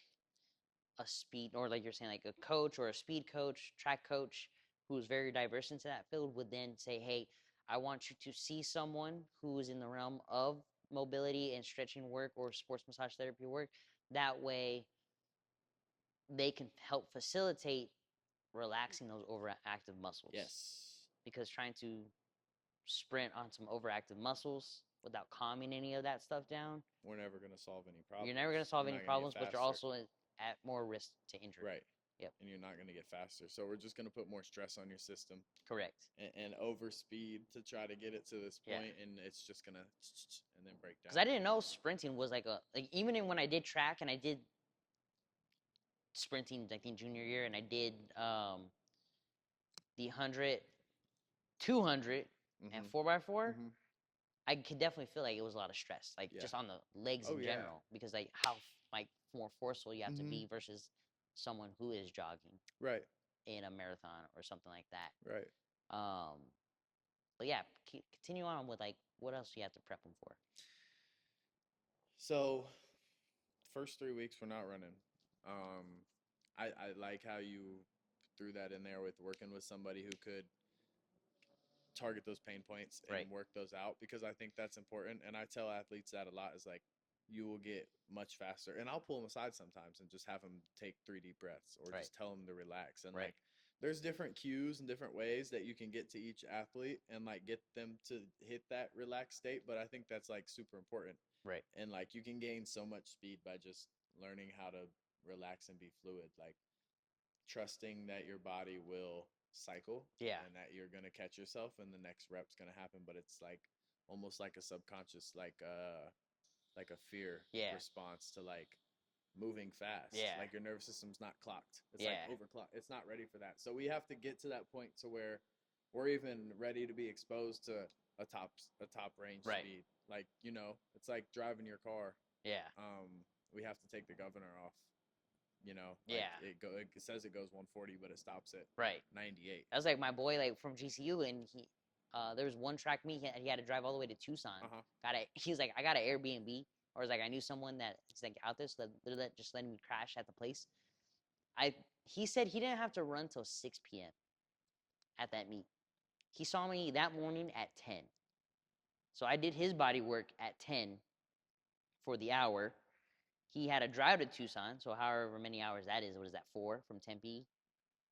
a speed or like you're saying like a coach or a speed coach, track coach who's very diverse into that field would then say, "Hey, I want you to see someone who is in the realm of mobility and stretching work or sports massage therapy work. That way they can help facilitate relaxing those overactive muscles." Yes. Because trying to sprint on some overactive muscles without calming any of that stuff down, We're never gonna solve any problems. you're never going to solve We're any not gonna get problems, but you're faster. also at more risk to injury. Right. Yep. And you're not gonna get faster. So we're just gonna put more stress on your system Correct. and over speed to try to get it to this Yeah. point, and it's just gonna and then break down. Because I didn't know sprinting was like even when I did track and I did sprinting like in junior year and I did the 100, 200, and 4x4, Mhm. I could definitely feel like it was a lot of stress, like Yeah. just on the legs Oh, in yeah. general, because like how like more forceful you have to Mhm. be versus someone who is jogging Right. in a marathon or something like that. Right. Um, but yeah, continue on with like what else you have to prep them for. So first 3 weeks we're not running. I like how you threw that in there with working with somebody who could target those pain points and Right. work those out, because I think that's important. And I tell athletes that a lot is like, you will get much faster. And I'll pull them aside sometimes and just have them take 3 deep breaths, or Right. just tell them to relax. And Right. like, there's different cues and different ways that you can get to each athlete and like get them to hit that relaxed state. But I think that's like super important. Right. And like, you can gain so much speed by just learning how to relax and be fluid. Like, trusting that your body will cycle, Yeah. and that you're going to catch yourself and the next rep's going to happen. But it's like almost like a subconscious, like a fear Yeah. response to like moving fast. Yeah. Like your nervous system's not clocked. It's Yeah. like overclocked. It's not ready for that. So we have to get to that point to where we're even ready to be exposed to a top range Right. speed. Like, it's like driving your car. Yeah. We have to take the governor off. Yeah. It says it goes 140, but it stops at Right. 98. That was like my boy, like from GCU, and there was one track meet he had to drive all the way to Tucson. He's like, I got an Airbnb, or it's like I knew someone that he's like out there, so that they're just letting me crash at the place. He said he didn't have to run till 6 p.m. at that meet. He saw me that morning at 10. So I did his body work at 10 for the hour. He had to drive to Tucson, so however many hours that is. What is that, 4 from Tempe?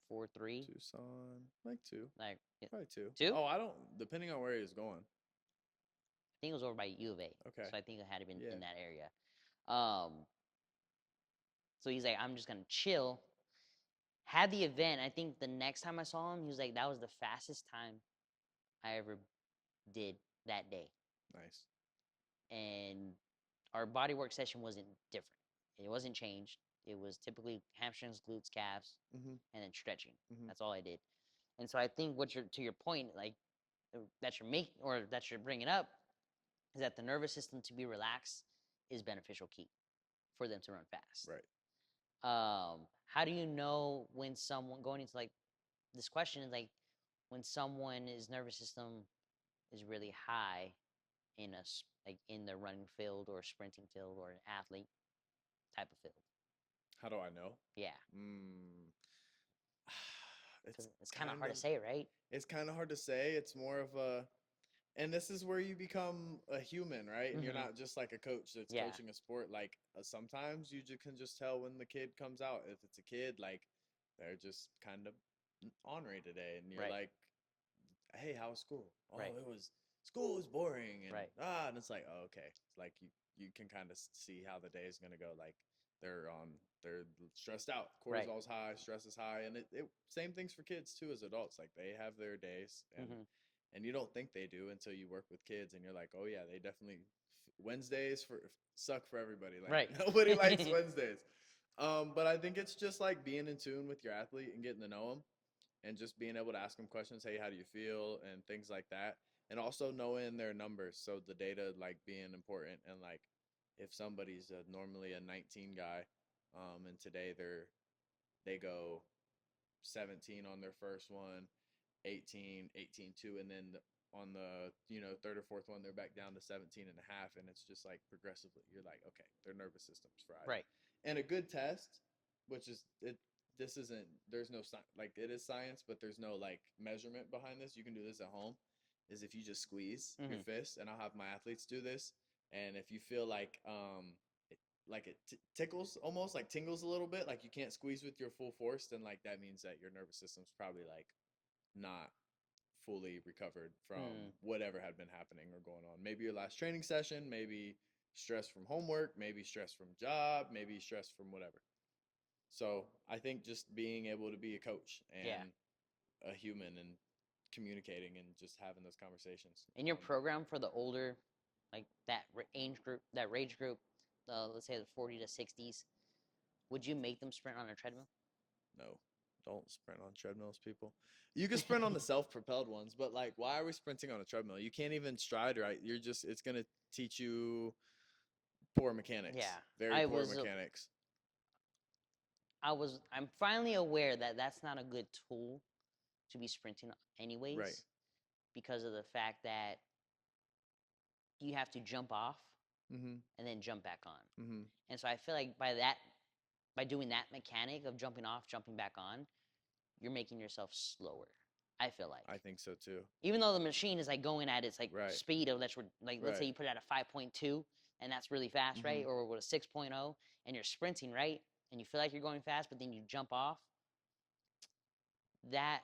4, 3? Tucson, like 2. Like, Probably 2. 2? Oh, I don't, depending on where he was going. I think it was over by U of A. Okay. So I think it had to been Yeah. in that area. Um, So he's like, I'm just gonna chill. Had the event. I think the next time I saw him, he was like, that was the fastest time I ever did that day. Nice. And our body work session wasn't different. It wasn't changed. It was typically hamstrings, glutes, calves, Mm-hmm. and then stretching. Mm-hmm. That's all I did. And so I think what you're to your point, like that you're making or that you're bringing up, is that the nervous system to be relaxed is beneficial key for them to run fast. Right. How do you know when someone going into like this question is like when someone's nervous system is really high in like in the running field or sprinting field or an athlete type of field? How do I know? Yeah, Mm. It's because it's kind of kind hard of to say, right? it's kind of hard to say. It's more of a, and this is where you become a human, right? And you're Mm-hmm. not just like a coach that's Yeah, coaching a sport. Like sometimes you can just tell when the kid comes out. If it's a kid, like they're just kind of ornery today, and you're right, like, "Hey, how was school?" "Oh, right, school was boring," right, and it's like, "Oh, okay." It's like you can kind of see how the day is gonna go. Like they're stressed out, right. cortisol's high, stress is high, and it same things for kids too as adults. Like they have their days, Mm-hmm. and you don't think they do until you work with kids, and you're like, "Oh yeah, they definitely." Wednesdays suck for everybody. Like Right. nobody likes Wednesdays. But I think it's just like being in tune with your athlete and getting to know them, and just being able to ask them questions. Hey, how do you feel? And things like that. And also knowing their numbers. So the data like being important. And like if somebody's normally a 19 guy, and today they go 17 on their first one, 18, 18 2, and then on the third or fourth one they're back down to 17 and a half, and it's just like progressively you're like, okay, their nervous system's fried. Right. And a good test, which is it, this isn't, there's no like it is science, but there's no like measurement behind this. You can do this at home, is if you just squeeze your Mm-hmm. fist, and I'll have my athletes do this, and if you feel like like it tickles, almost like tingles a little bit, like you can't squeeze with your full force, then like that means that your nervous system's probably like not fully recovered from Mm. whatever had been happening or going on. Maybe your last training session, maybe stress from homework, maybe stress from job, maybe stress from whatever. So I think just being able to be a coach Yeah. and a human and communicating and just having those conversations. In your program for the older, like that age group, that rage group, let's say the 40 to 60s, would you make them sprint on a treadmill? No, don't sprint on treadmills, people. You can sprint on the self-propelled ones, but like, why are we sprinting on a treadmill? You can't even stride right. You're just, it's gonna teach you poor mechanics, Yeah, very I poor was, mechanics. I'm finally aware that that's not a good tool to be sprinting Right. anyways, because of the fact that you have to jump off Mm-hmm. and then jump back on. Mm-hmm. And so I feel like by doing that mechanic of jumping off, jumping back on, you're making yourself slower. I feel like. I think so too. Even though the machine is like going at its like Right. speed of that's like let's say Right. you put it at a 5.2 and that's really fast, Mm-hmm. right? Or with a 6.0 and you're sprinting, right? And you feel like you're going fast, but then you jump off. That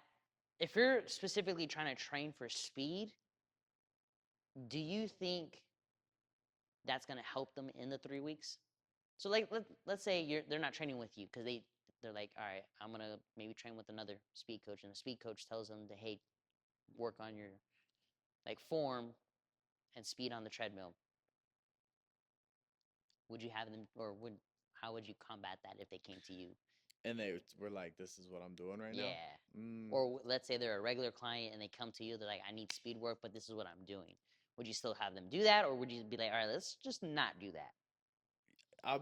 if you're specifically trying to train for speed, do you think that's going to help them in the 3 weeks? So like let's say they're not training with you because they're like, all right, I'm gonna maybe train with another speed coach, and the speed coach tells them to hey, work on your like form and speed on the treadmill. Would you have them, or would how would you combat that if they came to you? And they were like, "This is what I'm doing right now." Yeah. Mm, Or let's say they're a regular client and they come to you, they're like, I need speed work, but this is what I'm doing. Would you still have them do that, or would you be like, all right, let's just not do that? I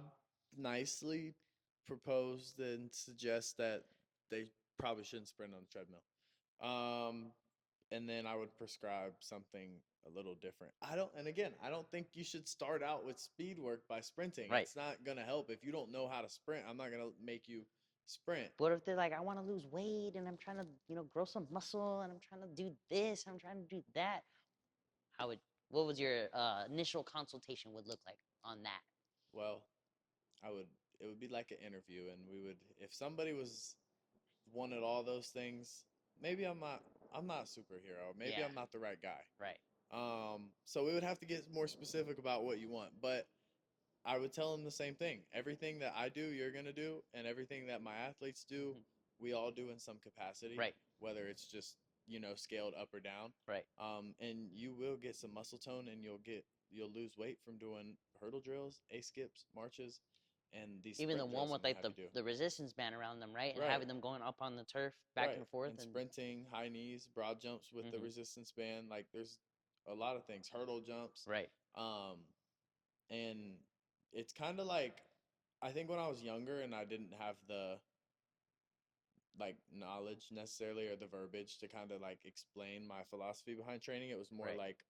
nicely proposed and suggest that they probably shouldn't sprint on the treadmill. Um, and then I would prescribe something a little different. And again, I don't think you should start out with speed work by sprinting. Right. It's not gonna help if you don't know how to sprint. I'm not gonna make you sprint. But if they're like, I want to lose weight and I'm trying to, grow some muscle and I'm trying to do this, I'm trying to do that, how would what was your initial consultation would look like on that? Well, I would. It would be like an interview, and we would. If somebody wanted all those things, maybe I'm not a superhero. Maybe Yeah. I'm not the right guy. Right. So we would have to get more specific about what you want. But I would tell them the same thing. Everything that I do, you're gonna do, and everything that my athletes do, Mhm. we all do in some capacity. Right. Whether it's just scaled up or down. Right. And you will get some muscle tone, and you'll lose weight from doing hurdle drills, A skips, marches, and these Even the sprint one drills I'm with gonna like have you do. the resistance band around them, right? And Right. having them going up on the turf back Right. and forth And and sprinting, high knees, broad jumps with the Mhm. resistance band. Like there's a lot of things. Hurdle jumps. Right. Um, and it's kind of like I think when I was younger and I didn't have the like knowledge necessarily or the verbiage to kind of like explain my philosophy behind training, it was more Right. like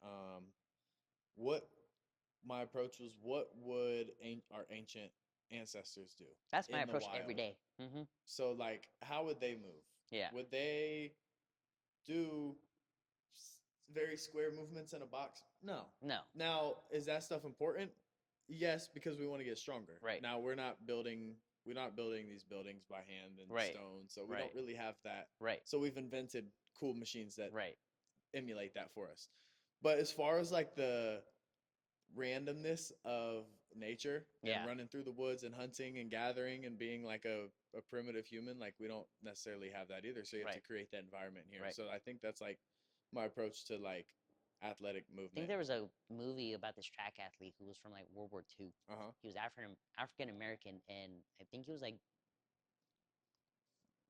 what my approach was. What would our ancient ancestors do That's my in the approach every wild? day. Mm-hmm. So like, how would they move? Yeah. Would they do very square movements in a box? No. No. Now, is that stuff important? Yes, because we want to get stronger. Right. Now we're not building these buildings by hand and Right. stone, so we Right. don't really have that. Right. So we've invented cool machines that Right. emulate that for us. But as far as like the randomness of nature and Yeah. running through the woods and hunting and gathering and being like a primitive human, like we don't necessarily have that either. So you have to Right. create that environment here. Right. So I think that's like my approach to like athletic I think movement. there was a movie about this track athlete who was from like World War II. Uh-huh. He was African American, and I think he was like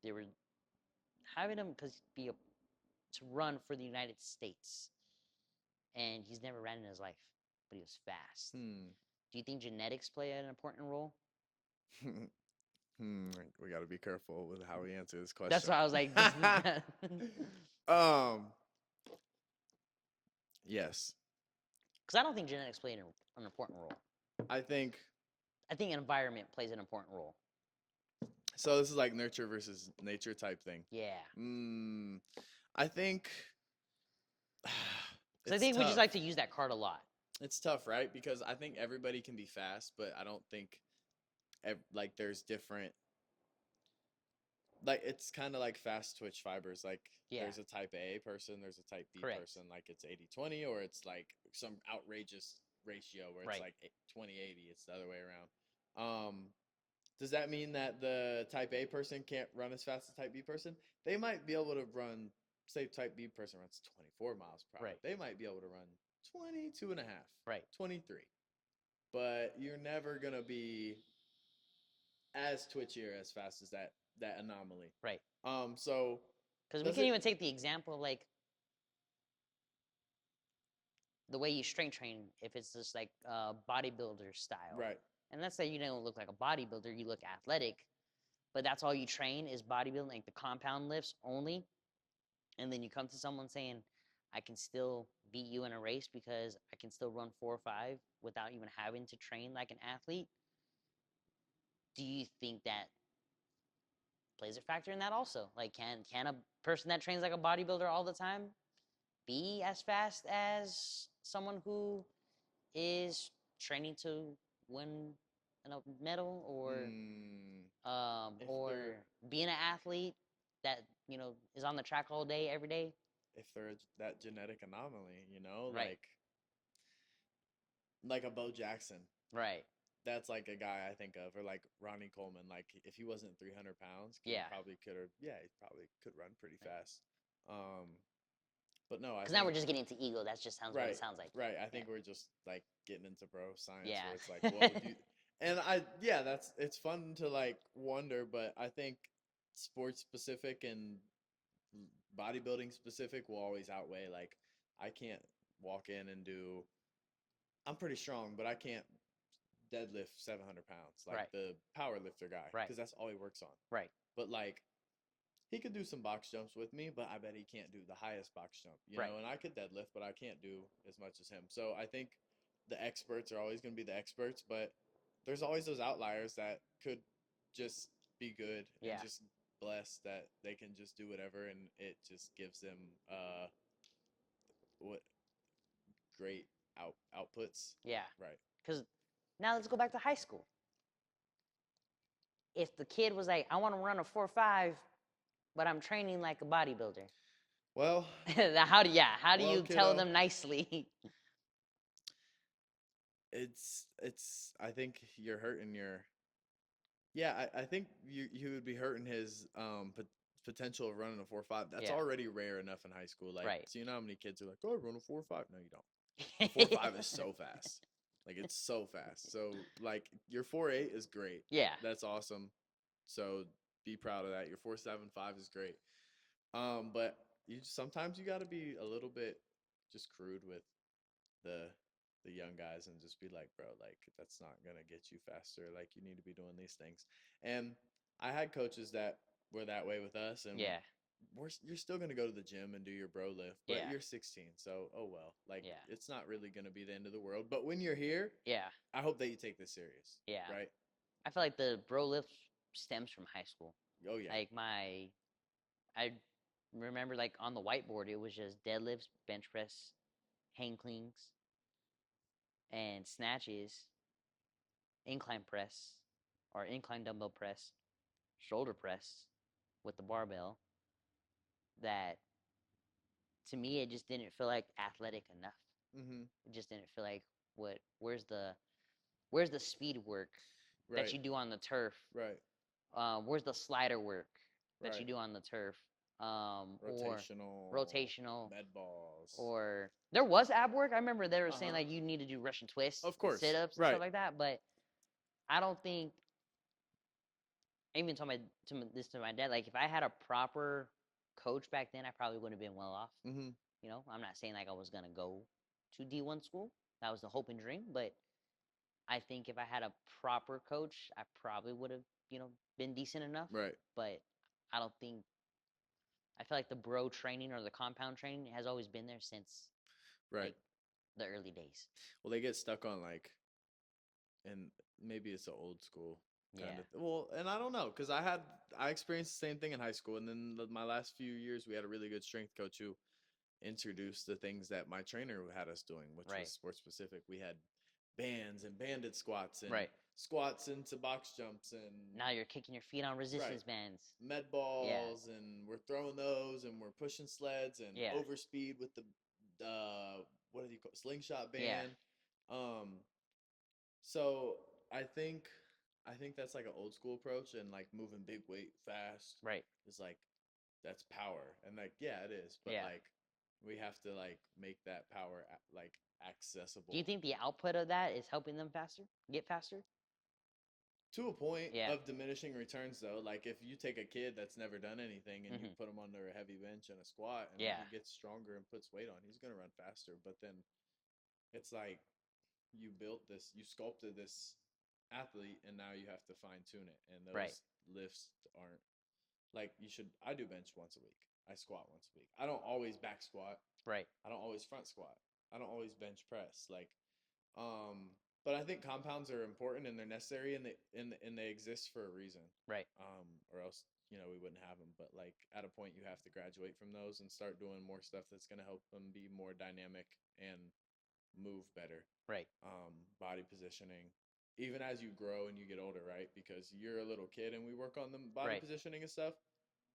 they were having him because be a to run for the United States, and he's never ran in his life, but he was fast. Hmm. Do you think genetics play an important role? We got to be careful with how we answer this question. That's why I was like, um yes. because I don't think genetics play an important role. I think I think environment plays an important role. so this is like nurture versus nature type thing. Yeah. I think Because I think we just like to use that card a lot. It's tough, right? Because I think everybody can be fast, but I don't think like there's different like it's kind of like fast twitch fibers. Like Yeah. there's a type A person, there's a type B Correct. person. Like it's 80-20 or it's like some outrageous ratio where it's Right. like 20-80. It's the other way around. Does that mean that the type A person can't run as fast as type B person? They might be able to run, say type B person runs 24 miles per hour. Right. They might be able to run 22 and a half. Right. 23. But you're never going to be as twitchy or as fast as that anomaly. Right. So because we can even take the example of like the way you strength train, if it's just like bodybuilder style. Right. And let's say you don't look like a bodybuilder, you look athletic, but that's all you train is bodybuilding, like the compound lifts only. And then you come to someone saying, I can still beat you in a race because I can still run 4 or 5 without even having to train like an athlete. Do you think that plays a factor in that also? Like, can a person that trains like a bodybuilder all the time be as fast as someone who is training to win a medal or being an athlete that is on the track all day every day? If they're that genetic anomaly, Right. like a Bo Jackson. Right. That's like a guy I think of, or like Ronnie Coleman. Like if he wasn't 300 pounds, he probably could run pretty fast. But no, because now we're just getting into ego. That just sounds what it sounds like. Right. I think we're just like getting into bro science. Yeah. Where it's like, what would you? And it's fun to like wonder, but I think sports specific and bodybuilding specific will always outweigh. Like I can't walk in and do. I'm pretty strong, but I can't deadlift 700 pounds like the power lifter guy because that's all he works on. Right. But like he could do some box jumps with me, but I bet he can't do the highest box jump, you know, and I could deadlift, but I can't do as much as him. So I think the experts are always going to be the experts, but there's always those outliers that could just be good and just blessed that they can just do whatever, and it just gives them what great outputs. Yeah. Right. Because now let's go back to high school. If the kid was like, I want to run a 4.5, but I'm training like a bodybuilder. Well, how do you tell them nicely? it's I think you're hurting your yeah, I think you would be hurting his potential of running a 4.5. That's Yeah. already rare enough in high school. Like, Right. so you know how many kids are like, "Oh, I run a 4.5." No, you don't. A 4.5 is so fast. Like it's so fast. So like your 4.8 is great. Yeah. That's awesome. So be proud of that. Your 4.75 is great. But you sometimes you got to be a little bit just crude with the the young guys and just be like, bro, like that's not gonna get you faster. Like you need to be doing these things. And I had coaches that were that way with us, and Yeah. you're still gonna go to the gym and do your bro lift, but Yeah. you're 16, so oh well. Like Yeah. it's not really gonna be the end of the world. But when you're here, Yeah. I hope that you take this serious, Yeah. right? I feel like the bro lift stems from high school. Oh yeah. Like I remember like on the whiteboard, it was just deadlifts, bench press, hang cleans, and snatches, incline press, or incline dumbbell press, shoulder press with the barbell. That to me, it just didn't feel like athletic enough. Mm-hmm. It just didn't feel like what. Where's the speed work that Right. you do on the turf? Right. Where's the slider work that you Right. do on the turf? Or Rotational, rotational, med balls. or there was ab work. I remember they were saying Uh-huh. like you need to do Russian twists Of and sit course. ups and stuff Right. like that. But I don't think I even told this to my dad. Like if I had a proper coach back then, I probably would have been well off. Mm-hmm. You know, I'm not saying like I was gonna go to D1 school. That was the hope and dream, but I think if I had a proper coach, I probably would have, been decent enough. Right. But I don't think I feel like the bro training or the compound training has always been there since Right. like the early days. Well, they get stuck on like, and maybe it's an old school kind Yeah. of. Well, and I don't know because I experienced the same thing in high school, and then my last few years we had a really good strength coach who introduced the things that my trainer had us doing, which was Right. sports specific. We had bands and banded squats and Right. squats into box jumps and Now you're kicking your feet on resistance right bands. med Yeah. balls and we're throwing those and we're pushing sleds and Yeah. overspeed with the what do you call slingshot Yeah. band. Um, so I think that's like an old school approach and like moving big weight fast Right. is like that's power and like yeah it is but Yeah. like we have to like make that power like accessible Do you think the output of that is helping them get faster? to a point Yeah. of diminishing returns though. Like if you take a kid that's never done anything and you Mhm. put him under a heavy bench and a squat and Yeah. he gets stronger and puts weight on, he's gonna run faster. But then it's like you built this, you sculpted this athlete, and now you have to fine tune it. And Right. those lifts aren't like you should. I do bench once a week. I squat once a week. I don't always back squat. Right. I don't always front squat. I don't always bench press. Like, but I think compounds are important and they're necessary and they exist for a reason. Right. Or else we wouldn't have them. But like at a point, you have to graduate from those and start doing more stuff that's gonna help them be more dynamic and move better. Right. Body positioning. Even as you grow and you get older, right? Because you're a little kid and we work on the body Right. positioning and stuff.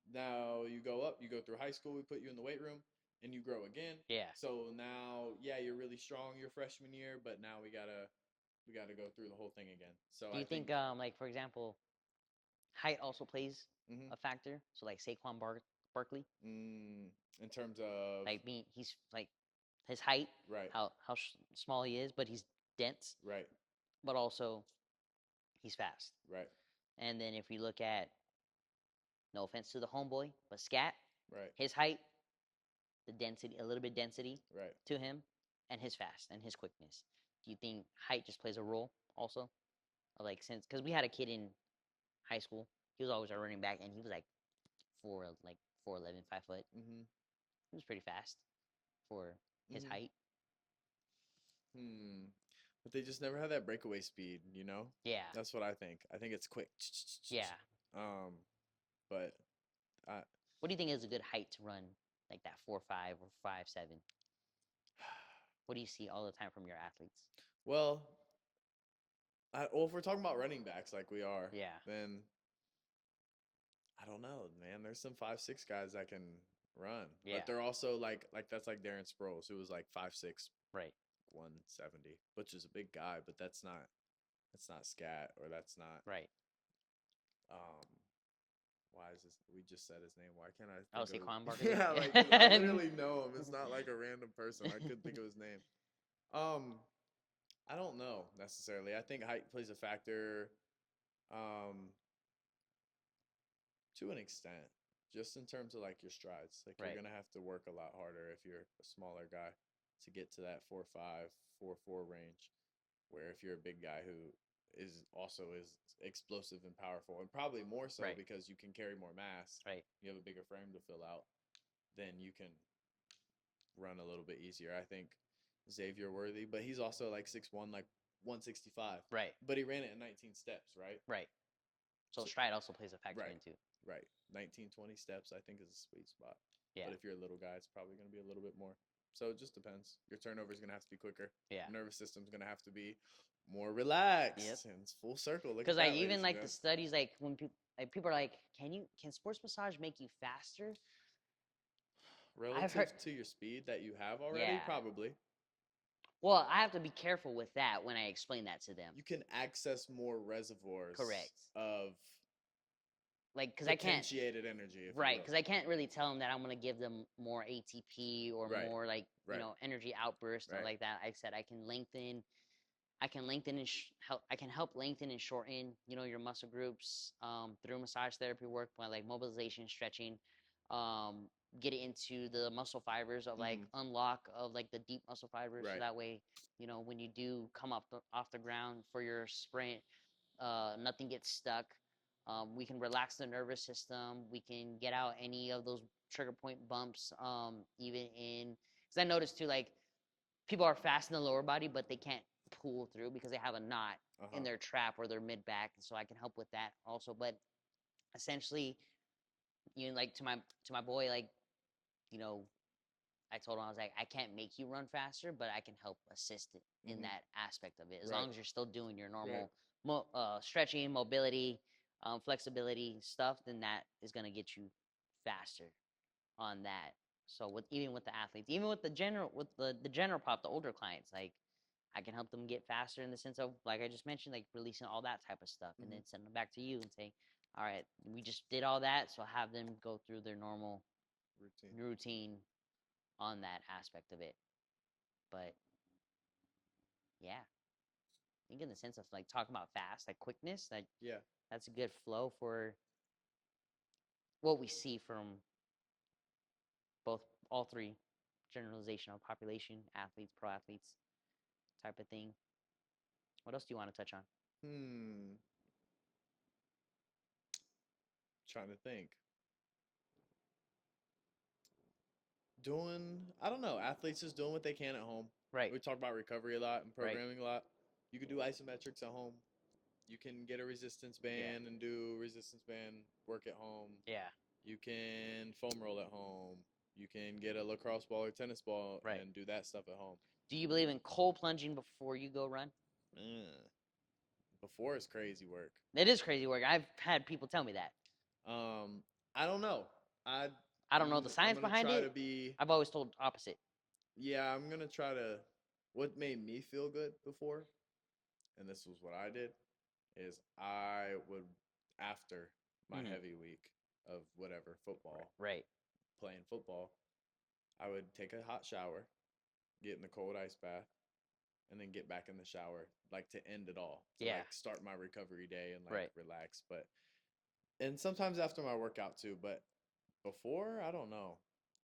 Now you go up, you go through high school, we put you in the weight room, and you grow again. Yeah. So now, yeah, you're really strong your freshman year, but now we gotta go through the whole thing again. So Do I you think, think like for example, height also plays mm-hmm, a factor? So like Saquon Barkley, in terms of like he's like his height, right, how small he is, but he's dense, right, but also he's fast. right, And then if we look at, no offense to the homeboy, but Scat, right, his height, the density, a little bit density right. to him, and his fast and his quickness. Do you think height just plays a role also? Like since because we had a kid in high school, he was always our running back, and he was like 4'11", 5 foot. Mm-hmm. He was pretty fast for his Mm-hmm. height. Hmm. But they just never had that breakaway speed, you know? Yeah, That's what I think. I think it's quick. yeah. Um, but I What do you think is a good height to run like that 4'5" or 5'7"? What do you see all the time from your athletes? well, well, if we're talking about running backs like we are, Yeah, then I don't know, man. There's some 5'6" guys that can run, yeah, but they're also like that's like Darren Sproles, who was like 5'6", right. 170, which is a big guy, but that's not scat, or that's not Right. um why is this, we just said his name, why can't I Oh, think of Saquon his, Barkley. yeah, like I literally know him. It's not like a random person. I couldn't think of his name. um I don't know necessarily. I think height plays a factor, um to an extent, just in terms of like your strides. Like you're Right. gonna have to work a lot harder if you're a smaller guy to get to that 4.5, 4.4 range. Where if you're a big guy who is also is explosive and powerful, and probably more so Right. because you can carry more mass, Right. you have a bigger frame to fill out, then you can run a little bit easier. I think Xavier Worthy, but he's also like 6'1", like 165. Right. But he ran it in 19 steps, right? Right. So So, stride also plays a factor right, into. right. 19, 20 steps, I think, is a sweet spot. Yeah. But if you're a little guy, it's probably going to be a little bit more. So it just depends. Your turnover is going to have to be quicker. Yeah. Your nervous system's going to have to be more relaxed. Yep. And it's full circle. Look Because at that, like ladies even and like the gents. studies, like when people are like, can sports massage make you faster? I've heard. Relative to your speed that you have already, Yeah. probably. Well, I have to be careful with that when I explain that to them. You can access more reservoirs Correct. of Like, because I can't. potentiated energy, if Right, you because I can't really tell them that I'm gonna give them more ATP or Right. more like Right. energy outburst or Right. like that. I said I can lengthen and I can help lengthen and shorten your muscle groups through massage therapy work by like mobilization, stretching, um, get it into the muscle fibers of like unlock of like the deep muscle fibers. So Right. that way when you do come off the ground for your sprint, nothing gets stuck. We can relax the nervous system. We can get out any of those trigger point bumps. Even in because I noticed too, like people are fast in the lower body, but they can't pull through because they have a knot in their trap or their mid back. So I can help with that also. But essentially, like to my boy, like you know, I told him I was like, I can't make you run faster, but I can help assist it in that aspect of it. As long as you're still doing your normal stretching, mobility, flexibility stuff, then that is gonna get you faster on that. So even with the athletes, even with the general pop, the older clients, like I can help them get faster in the sense of like I just mentioned, like releasing all that type of stuff, and then send them back to you and say, all right, we just did all that, so have them go through their normal routine on that aspect of it. But yeah, I think in the sense of like talking about fast, like quickness, like Yeah. that's a good flow for what we see from both all three generalization of population, athletes, pro athletes, type of thing. What else do you want to touch on? Hmm. Trying to think. I don't know, athletes just doing what they can at home. Right. We talk about recovery a lot and Right. programming a lot. You could do isometrics at home. You can get a resistance band and do resistance band work at home. Yeah. You can foam roll at home. You can get a lacrosse ball or tennis ball and do that stuff at home. Do you believe in cold plunging before you go run? Before is crazy work. It is crazy work. I've had people tell me that. I don't know. I don't know the science behind try it. to be. I've always told opposite. Yeah, I'm gonna try to. What made me feel good before, and this was what I did, is I would, after my heavy week of whatever football, Right. playing football, I would take a hot shower, get in the cold ice bath, and then get back in the shower, like to end it all, to like start my recovery day and like relax. But and sometimes after my workout too, but before, I don't know.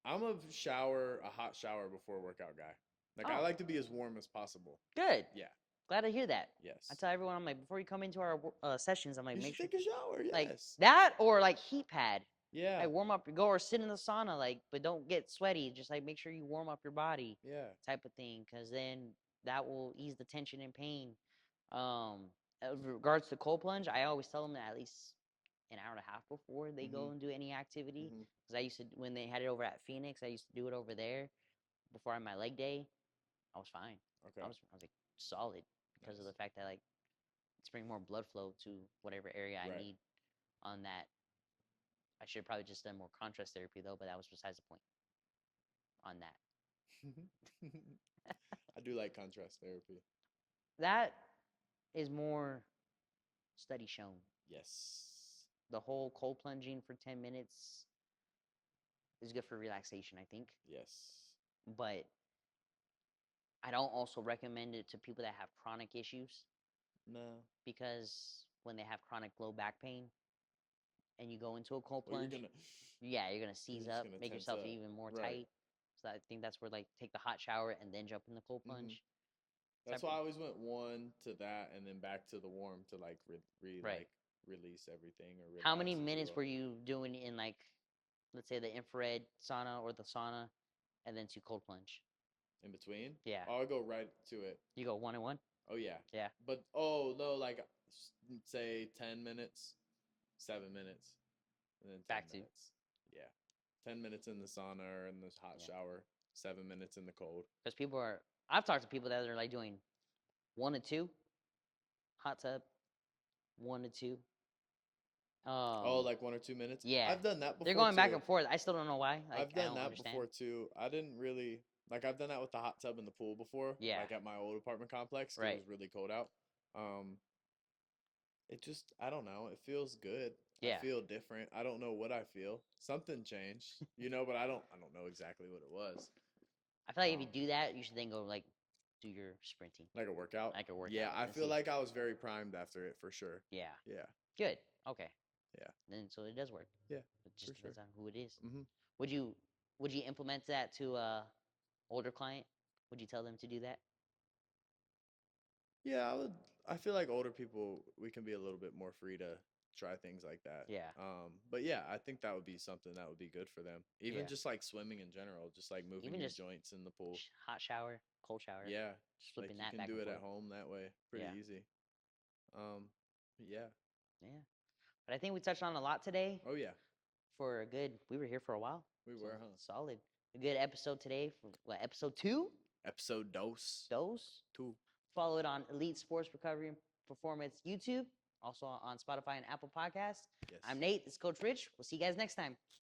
I'm a hot shower before workout guy. Like I like to be as warm as possible. Good. Yeah. Glad to hear that. Yes. I tell everyone, I'm like, before you come into our sessions, I'm like, You make should sure take a shower. Yes. like that or like heat pad. Yeah. Like warm up your go or sit in the sauna, like, but don't get sweaty. Just like make sure you warm up your body. Yeah. Type of thing, because then that will ease the tension and pain. With regards to cold plunge, I always tell them that at least an hour and a half before they go and do any activity. Because I used to, when they had it over at Phoenix, I used to do it over there before my leg day. I was fine. Okay. I was like solid because of the fact that like it's bringing more blood flow to whatever area I need on that. I should probably just done more contrast therapy though, but that was besides the point on that. I do like contrast therapy. That is more study shown. Yes. The whole cold plunging for 10 minutes is good for relaxation, I think. Yes. But I don't also recommend it to people that have chronic issues No. because when they have chronic low back pain and you go into a cold Well, you're plunge, gonna yeah, you're gonna you're seize just up, gonna make tense yourself up. even more Right. tight. So I think that's where like take the hot shower and then jump in the cold Hmm. plunge. That's Type why I of, always went one to that and then back to the warm to like right. like release everything or How many relax, if you minutes will. were you doing in like, let's say the infrared sauna or the sauna, and then to cold plunge? In between, Yeah, oh, I go right to it. you go one and one. Oh yeah, Yeah, but oh no, like say 10 minutes, 7 minutes, and then ten back to minutes. Yeah, 10 minutes in the sauna or in the hot yeah. shower, 7 minutes in the cold. Because people are, I've talked to people that are like doing 1 to 2 hot tub, 1 to 2. Oh, Um, like 1 or 2 minutes. yeah, I've done that they're before going back too. and forth. I still don't know why. Like I've I done don't that understand. before too. I didn't really like. I've done that with the hot tub in the pool before, Yeah, like at my old apartment complex because it right. was really cold out. Um, it just I don't know. It feels good. I Yeah, feel different. I don't know what I feel. Something changed, but I don't know exactly what it was. I feel like if you Um, do that, you should then go like do your sprinting, like a workout. like a Yeah, workout, I and feel see. like I was very primed after it for sure. Yeah, Yeah, good. Okay, yeah, then so it does work. yeah, It for just sure. depends on who it is. Hmm. Would you would you implement that to a older client? Would you tell them to do that? Yeah, I would. I feel like older people we can be a little bit more free to try things like that. Yeah, But yeah, I think that would be something that would be good for them. Even yeah. just like swimming in general, just like moving Even your just joints in the pool. hot shower, cold shower, Yeah, just like flipping you that can back do and it at forth. home that way, pretty Yeah, easy. Yeah. yeah. But I think we touched on a lot today Oh yeah, for a good. We were here for a while, we so were, huh? solid. A good episode today for what episode two? Episode dose Those. two. Follow it on Elite Sports Recovery and Performance YouTube, also on Spotify and Apple Podcasts. Yes. I'm Nate. This is Coach Rich. We'll see you guys next time.